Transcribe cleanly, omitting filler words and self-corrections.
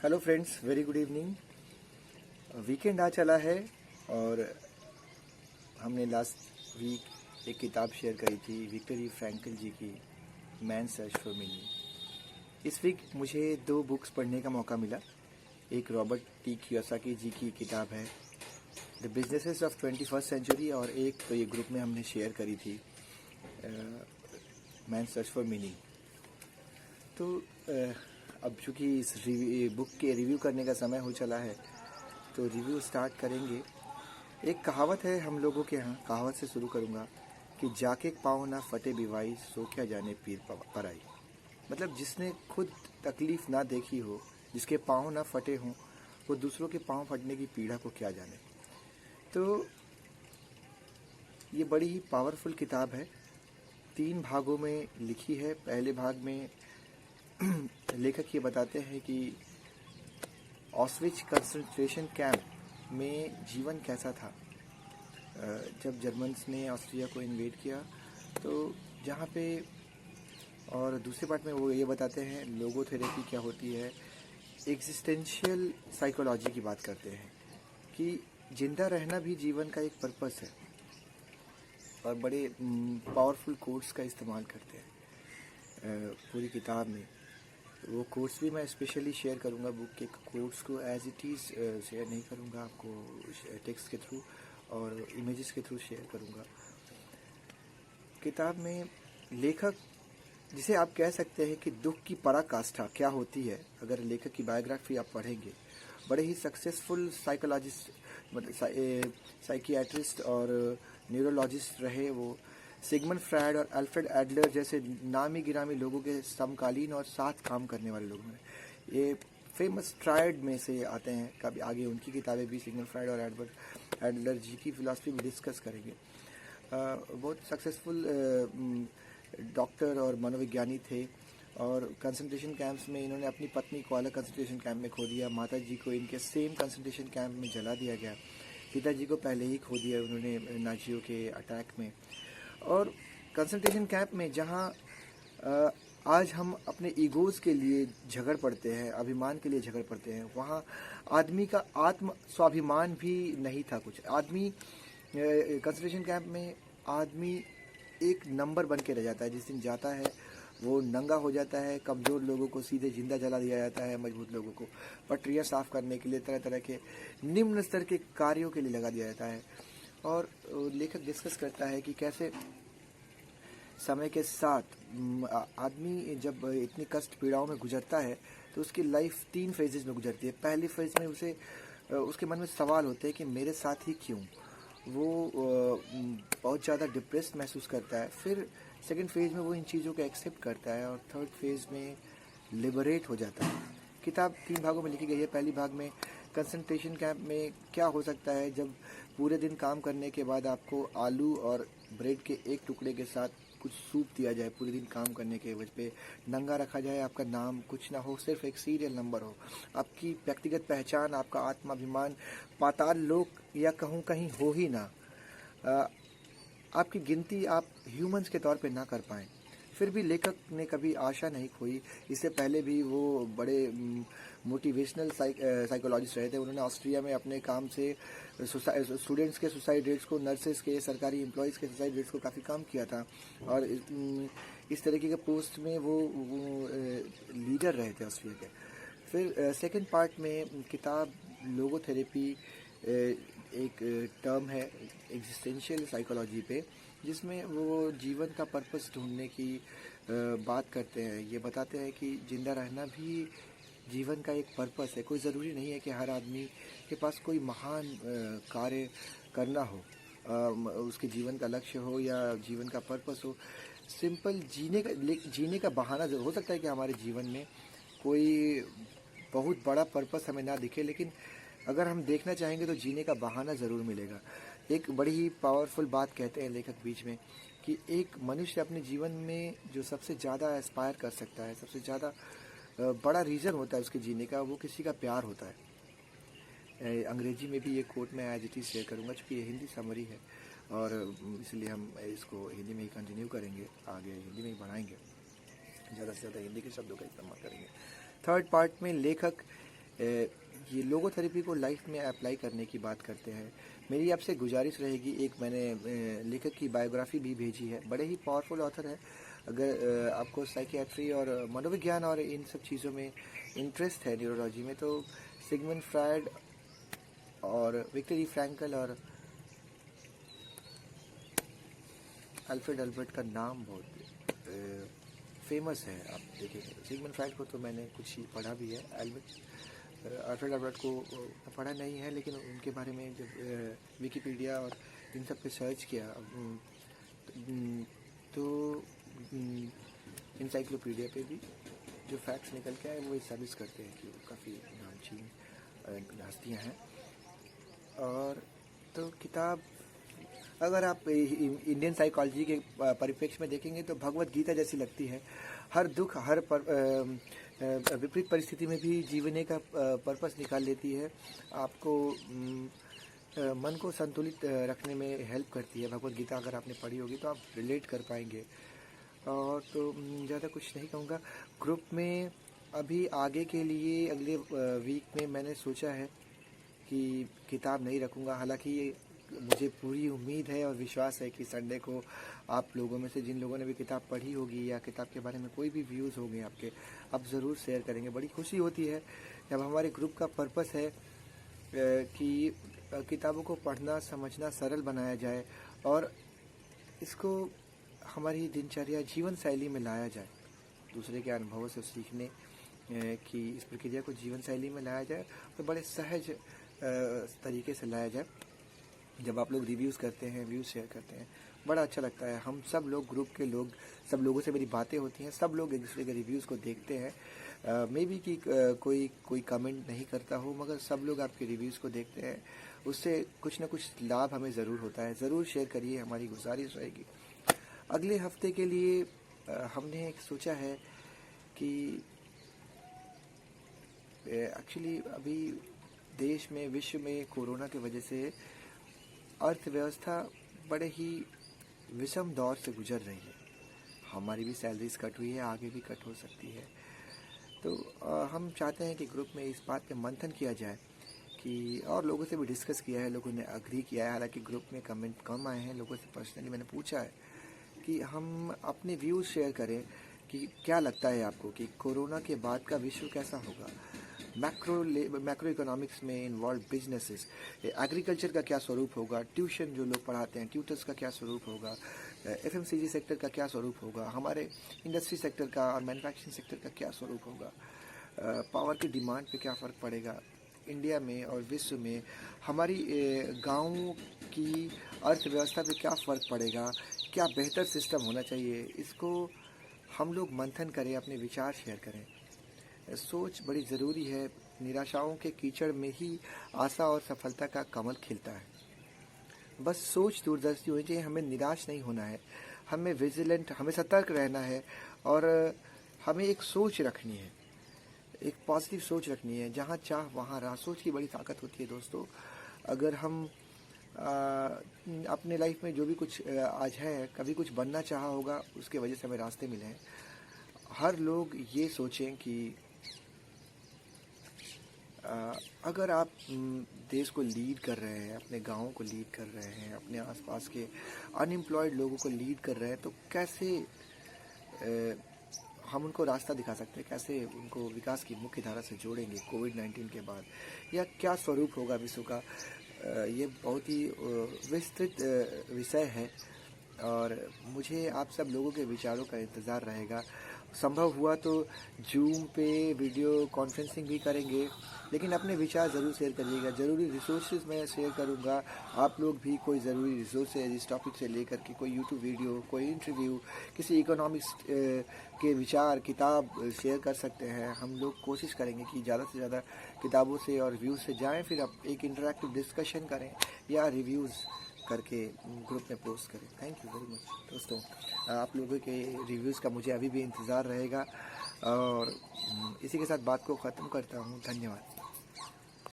Hello friends, very good evening. Weekend आ चला है और हमने लास्ट वीक एक किताब शेयर करी थी विक्टर फ्रैंकल जी की, मैन सर्च फॉर मीनिंग। इस वीक मुझे 2 बुक्स पढ़ने का मौका मिला। एक रॉबर्ट टी कियोसाकी जी की किताब है the businesses of 21st century, और एक तो ये ग्रुप में हमने शेयर करी थी मैन सर्च फॉर मीनिंग। तो अब चूँकि इस बुक के रिव्यू करने का समय हो चला है तो रिव्यू स्टार्ट करेंगे। एक कहावत है हम लोगों के यहाँ, कहावत से शुरू करूँगा कि जाके पाँव ना फटे बिवाई, सो क्या जाने पीर पराई। मतलब जिसने खुद तकलीफ़ ना देखी हो, जिसके पाँव ना फटे हों, वो दूसरों के पाँव फटने की पीड़ा को क्या जाने। तो ये बड़ी ही पावरफुल किताब है, 3 भागों में लिखी है। पहले भाग में लेखक ये बताते हैं कि ऑस्विच कंसंट्रेशन कैंप में जीवन कैसा था जब जर्मन्स ने ऑस्ट्रिया को इन्वेड किया, तो जहाँ पे। और दूसरे पार्ट में वो ये बताते हैं लोगोथेरेपी क्या होती है, एग्जिस्टेंशियल साइकोलॉजी की बात करते हैं कि जिंदा रहना भी जीवन का एक पर्पस है, और बड़े पावरफुल कोट्स का इस्तेमाल करते हैं पूरी किताब में। वो कोट्स भी मैं स्पेशली शेयर करूँगा, बुक के कोट्स को एज इट इज़ शेयर नहीं करूँगा, आपको टेक्स्ट के थ्रू और इमेजेस के थ्रू शेयर करूँगा। किताब में लेखक, जिसे आप कह सकते हैं कि दुख की पराकाष्ठा क्या होती है, अगर लेखक की बायोग्राफी आप पढ़ेंगे, बड़े ही सक्सेसफुल साइकोलॉजिस्ट, मतलब साइकियाट्रिस्ट और न्यूरोलॉजिस्ट रहे वो। सिगमंड फ्रायड और अल्फ्रेड एडलर जैसे नामी गिरामी लोगों के समकालीन और साथ काम करने वाले लोग हैं। ये फेमस ट्रायड में से आते हैं। कभी आगे उनकी किताबें भी, सिगमंड फ्रायड और एडलर जी की फिलॉसफी भी डिस्कस करेंगे। बहुत सक्सेसफुल डॉक्टर और मनोविज्ञानी थे, और कंसंट्रेशन कैंप्स में इन्होंने अपनी पत्नी को अलग कंसंट्रेशन कैंप में खो दिया, माता जी को इनके सेम कंसंट्रेशन कैंप में जला दिया गया, पिताजी को पहले ही खो दिया उन्होंने नाजियों के अटैक में। और कंसंट्रेशन कैंप में जहाँ आज हम अपने ईगोज़ के लिए झगड़ पड़ते हैं, अभिमान के लिए झगड़ पड़ते हैं, वहाँ आदमी का आत्म स्वाभिमान भी नहीं था कुछ। आदमी कंसंट्रेशन कैंप में आदमी एक नंबर बन के रह जाता है। जिस दिन जाता है वो नंगा हो जाता है। कमज़ोर लोगों को सीधे जिंदा जला दिया जाता है, मजबूत लोगों को पटरियाँ साफ करने के लिए, तरह तरह के निम्न स्तर के कार्यों के लिए लगा दिया जाता है। और लेखक डिस्कस करता है कि कैसे समय के साथ आदमी जब इतनी कष्ट पीड़ाओं में गुजरता है तो उसकी लाइफ 3 फेजेस में गुजरती है। पहली फेज में उसे उसके मन में सवाल होते हैं कि मेरे साथ ही क्यों। वो बहुत ज़्यादा डिप्रेस्ड महसूस करता है। फिर सेकंड फेज में वो इन चीज़ों को एक्सेप्ट करता है, और थर्ड फेज में लिबरेट हो जाता है। किताब 3 भागों में लिखी गई है। पहली भाग में कंसंट्रेशन कैंप में क्या हो सकता है जब पूरे दिन काम करने के बाद आपको आलू और ब्रेड के एक टुकड़े के साथ कुछ सूप दिया जाए, पूरे दिन काम करने के वजह पे नंगा रखा जाए, आपका नाम कुछ ना हो, सिर्फ एक सीरियल नंबर हो, आपकी व्यक्तिगत पहचान, आपका आत्माभिमान पाताल लोक या कहूँ कहीं हो ही ना, आपकी गिनती आप ह्यूमंस के तौर पे ना कर पाएँ। फिर भी लेखक ने कभी आशा नहीं खोई। इससे पहले भी वो बड़े मोटिवेशनल साइकोलॉजिस्ट रहे थे। उन्होंने ऑस्ट्रिया में अपने काम से स्टूडेंट्स के सुसाइड रेट्स को, नर्सेस के, सरकारी एम्प्लॉयज़ के सुसाइड रेट्स को काफ़ी कम किया था, और इस तरीके के पोस्ट में वो लीडर रहे थे ऑस्ट्रिया के। फिर सेकंड पार्ट में किताब लोगोथेरेपी एक टर्म है एग्जिस्टेंशियल साइकोलॉजी पे, जिसमें वो जीवन का पर्पस ढूंढने की बात करते हैं। ये बताते हैं कि जिंदा रहना भी जीवन का एक पर्पस है। कोई ज़रूरी नहीं है कि हर आदमी के पास कोई महान कार्य करना हो, उसके जीवन का लक्ष्य हो या जीवन का पर्पस हो। सिंपल जीने का बहाना हो सकता है कि हमारे जीवन में कोई बहुत बड़ा पर्पस हमें ना दिखे, लेकिन अगर हम देखना चाहेंगे तो जीने का बहाना ज़रूर मिलेगा। एक बड़ी ही पावरफुल बात कहते हैं लेखक बीच में कि एक मनुष्य अपने जीवन में जो सबसे ज़्यादा एस्पायर कर सकता है, सबसे ज़्यादा बड़ा रीज़न होता है उसके जीने का, वो किसी का प्यार होता है। अंग्रेजी में भी ये कोट मैं एज इट इज़ शेयर करूँगा, चूँकि ये हिंदी समरी है, और इसलिए हम इसको हिंदी में ही कंटिन्यू करेंगे, आगे हिंदी में ही बढ़ाएंगे, ज़्यादा से ज़्यादा हिंदी के शब्दों का इस्तेमाल करेंगे। थर्ड पार्ट में लेखक ये लोगोथेरेपी को लाइफ में अप्लाई करने की बात करते हैं। मेरी आपसे गुजारिश रहेगी, एक मैंने लेखक की बायोग्राफी भी भेजी है, बड़े ही पावरफुल ऑथर है। अगर आपको साइकियाट्री और मनोविज्ञान और इन सब चीज़ों में इंटरेस्ट है, न्यूरोलॉजी में, तो सिगमंड फ्रायड और विक्टर ई फ्रैंकल और अल्फ्रेड अल्बर्ट का नाम बहुत फेमस है। आप देखेंगे सिगमंड फ्रायड को तो मैंने कुछ ही पढ़ा भी है, अल्फ्रेड अल्बर्ट को पढ़ा नहीं है, लेकिन उनके बारे में जब विकिपीडिया और इन सब पे सर्च किया तो इंसाइक्लोपीडिया पे भी जो फैक्ट्स निकल के आए वो इस्टेब्लिश करते हैं कि वो काफ़ी नामचीन हस्तियाँ हैं। और तो किताब अगर आप इंडियन साइकोलॉजी के परिप्रेक्ष्य में देखेंगे तो भगवत गीता जैसी लगती है। हर दुख, हर विपरीत परिस्थिति में भी जीवने का पर्पस निकाल लेती है। आपको मन को संतुलित रखने में हेल्प करती है भगवत गीता। अगर आपने पढ़ी होगी तो आप रिलेट कर पाएंगे। और तो ज़्यादा कुछ नहीं कहूँगा। ग्रुप में अभी आगे के लिए अगले वीक में मैंने सोचा है कि किताब नहीं रखूँगा। हालांकि मुझे पूरी उम्मीद है और विश्वास है कि संडे को आप लोगों में से जिन लोगों ने भी किताब पढ़ी होगी या किताब के बारे में कोई भी व्यूज़ होंगे आपके, आप ज़रूर शेयर करेंगे। बड़ी खुशी होती है जब हमारे ग्रुप का पर्पस है कि किताबों को पढ़ना, समझना सरल बनाया जाए और इसको हमारी दिनचर्या, जीवन शैली में लाया जाए। दूसरे के अनुभवों से सीखने की इस प्रक्रिया को जीवन शैली में लाया जाए और बड़े सहज तरीके से लाया जाए। जब आप लोग रिव्यूज़ करते हैं, व्यूज़ शेयर करते हैं, बड़ा अच्छा लगता है। हम सब लोग, ग्रुप के लोग, सब लोगों से मेरी बातें होती हैं, सब लोग एक दूसरे के रिव्यूज़ को देखते हैं। मे बी कि कोई कमेंट नहीं करता हो, मगर सब लोग आपके रिव्यूज़ को देखते हैं। उससे कुछ ना कुछ लाभ हमें ज़रूर होता है। ज़रूर शेयर करिए, हमारी गुजारिश रहेगी। अगले हफ्ते के लिए हमने एक सोचा है कि एक्चुअली अभी देश में, विश्व में कोरोना की वजह से अर्थव्यवस्था बड़े ही विषम दौर से गुजर रही है। हमारी भी सैलरीज कट हुई है, आगे भी कट हो सकती है। तो हम चाहते हैं कि ग्रुप में इस बात पे मंथन किया जाए कि, और लोगों से भी डिस्कस किया है, लोगों ने अग्री किया है। हालांकि ग्रुप में कमेंट कम आए हैं, लोगों से पर्सनली मैंने पूछा है कि हम अपने व्यूज़ शेयर करें कि क्या लगता है आपको कि कोरोना के बाद का विश्व कैसा होगा। मैक्रो इकोनॉमिक्स में इन्वॉल्व बिजनेसेस, एग्रीकल्चर का क्या स्वरूप होगा, ट्यूशन जो लोग पढ़ाते हैं, ट्यूटर्स का क्या स्वरूप होगा, एफएमसीजी सेक्टर का क्या स्वरूप होगा, हमारे इंडस्ट्री सेक्टर का और मैन्युफैक्चरिंग सेक्टर का क्या स्वरूप होगा, पावर की डिमांड पे क्या फ़र्क पड़ेगा इंडिया में और विश्व में, हमारी गाँवों की अर्थव्यवस्था पे क्या फ़र्क पड़ेगा, क्या बेहतर सिस्टम होना चाहिए। इसको हम लोग मंथन करें, अपने विचार शेयर करें। सोच बड़ी ज़रूरी है। निराशाओं के कीचड़ में ही आशा और सफलता का कमल खिलता है। बस सोच दूरदर्शी होनी चाहिए, हमें निराश नहीं होना है, हमें विजिलेंट, हमें सतर्क रहना है और हमें एक सोच रखनी है, एक पॉजिटिव सोच रखनी है। जहाँ चाह वहाँ राह। सोच की बड़ी ताकत होती है दोस्तों। अगर हम अपने लाइफ में जो भी कुछ आज है, कभी कुछ बनना चाहा होगा, उसके वजह से हमें रास्ते मिले हैं। हर लोग ये सोचें कि अगर आप देश को लीड कर रहे हैं, अपने गाँव को लीड कर रहे हैं, अपने आसपास के अनएम्प्लॉयड लोगों को लीड कर रहे हैं, तो कैसे हम उनको रास्ता दिखा सकते हैं, कैसे उनको विकास की मुख्य धारा से जोड़ेंगे कोविड-19 के बाद, या क्या स्वरूप होगा विश्व का। ये बहुत ही विस्तृत विषय है और मुझे आप सब लोगों के विचारों का इंतज़ार रहेगा। संभव हुआ तो जूम पे वीडियो कॉन्फ्रेंसिंग भी करेंगे, लेकिन अपने विचार ज़रूर शेयर करिएगा। ज़रूरी रिसोर्सेज मैं शेयर करूँगा, आप लोग भी कोई ज़रूरी रिसोर्सेज इस टॉपिक से लेकर के, कोई यूट्यूब वीडियो, कोई इंटरव्यू, किसी इकोनॉमिक्स के विचार, किताब शेयर कर सकते हैं। हम लोग कोशिश करेंगे कि ज़्यादा से ज़्यादा किताबों से और व्यूज़ से जाएँ, फिर आप एक इंटरैक्टिव डिस्कशन करें या रिव्यूज़ करके ग्रुप में पोस्ट करें। थैंक यू वेरी मच दोस्तों। आप लोगों के रिव्यूज़ का मुझे अभी भी इंतज़ार रहेगा और इसी के साथ बात को ख़त्म करता हूँ। धन्यवाद।